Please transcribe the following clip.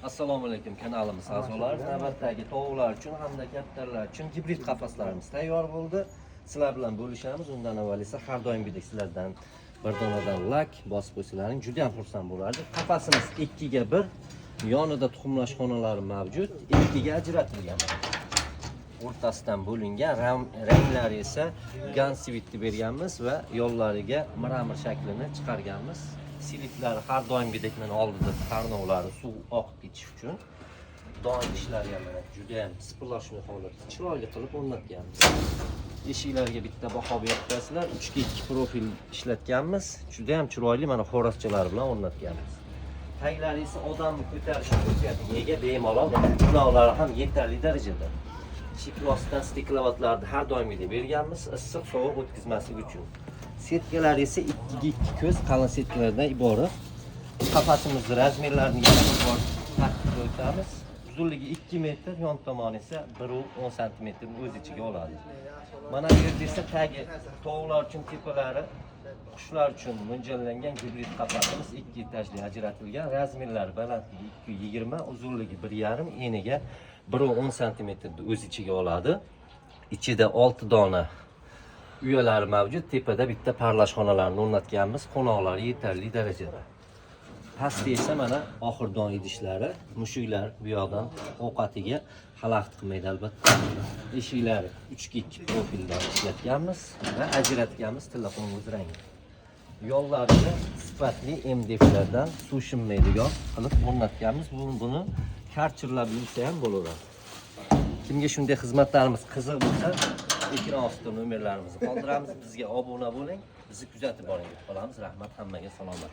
Assalomu alaykum kanalimiz a'zolari. Navbatdagi tovuqlar uchun hamda kattalar uchun gibrid qafaslarimiz tayyor bo'ldi. Sizlar bilan bo'lishamiz. Undan avval esa har doimgidek sizlardan bir donadan lak bosib qo'ysalaring juda ham xursand bo'lardik. Qafasimiz 2 ga 1. Yonida tuxumlash xonalari mavjud. 2 ga ajratilgan. O'rtasidan bo'lingan, ranglari esa gansivitni berganmiz va yo'llariga mramor shaklini chiqarganmiz. Siliklari har doimgidek mana oldida tarnovlari suv oqib ketish uchun don ishlari ham juda ham sipirlashli holatda chiroyli qilib o'rnatganmiz. Eshiklarga bitta baho beribsizlar, 3/2 profil ishlatganmiz. Juda ham chiroyli mana xo'raschalar bilan o'rnatganmiz. Taglari esa odamni ko'tarish xususiyatiga ega bemalol, binolar ham yetarli darajada. Shiklostidan stiklovatlarni har doimgidek berganmiz, issiq sovuq o'tkazmaslik uchun. Setkalar esa 2 ga 2 ko'z qalin setkalardan iborat. Qafasimizni razmerlarini yana bir bor taqdim o'tamiz. Uzunligi 2 metr, yon tomoni esa 1.10 sm o'z ichiga oladi. Mana bu yerda esa tagi tovuqlar uchun tepalari, qushlar uchun mo'ljallangan gibrid qafasimiz 2 etajli ajratilgan. Razmerlari balandligi 2.20, uzunligi 1.5, eniga 1.10 sm o'z ichiga oladi. Ichida 6 dona uyalari mavjud. Tepada bitta parlash xonalarini o'rnatganmiz. Qo'noqlari yetarli darajada. Pastda esa mana oxirdon idishlari, mushuklar bu yoqdan ovqatiga xalaqit qilmaydi albatta. Eshiklari 3/2 profildan ishlatganmiz va ajratganmiz tilla qo'ng'iz rangi. Yo'llariga sifatli MDFlardan suv shimmaydigan qilib o'rnatganmiz. Buni karchirlab yursa ham bo'laveradi. Kimga shunday xizmatlarimiz qiziq bo'lsa, ekran ostida nomerlarimizni qoldiramiz. Bizga obuna bo'ling, bizni kuzatib boring deb qolamiz. Rahmat, hammaga salomat.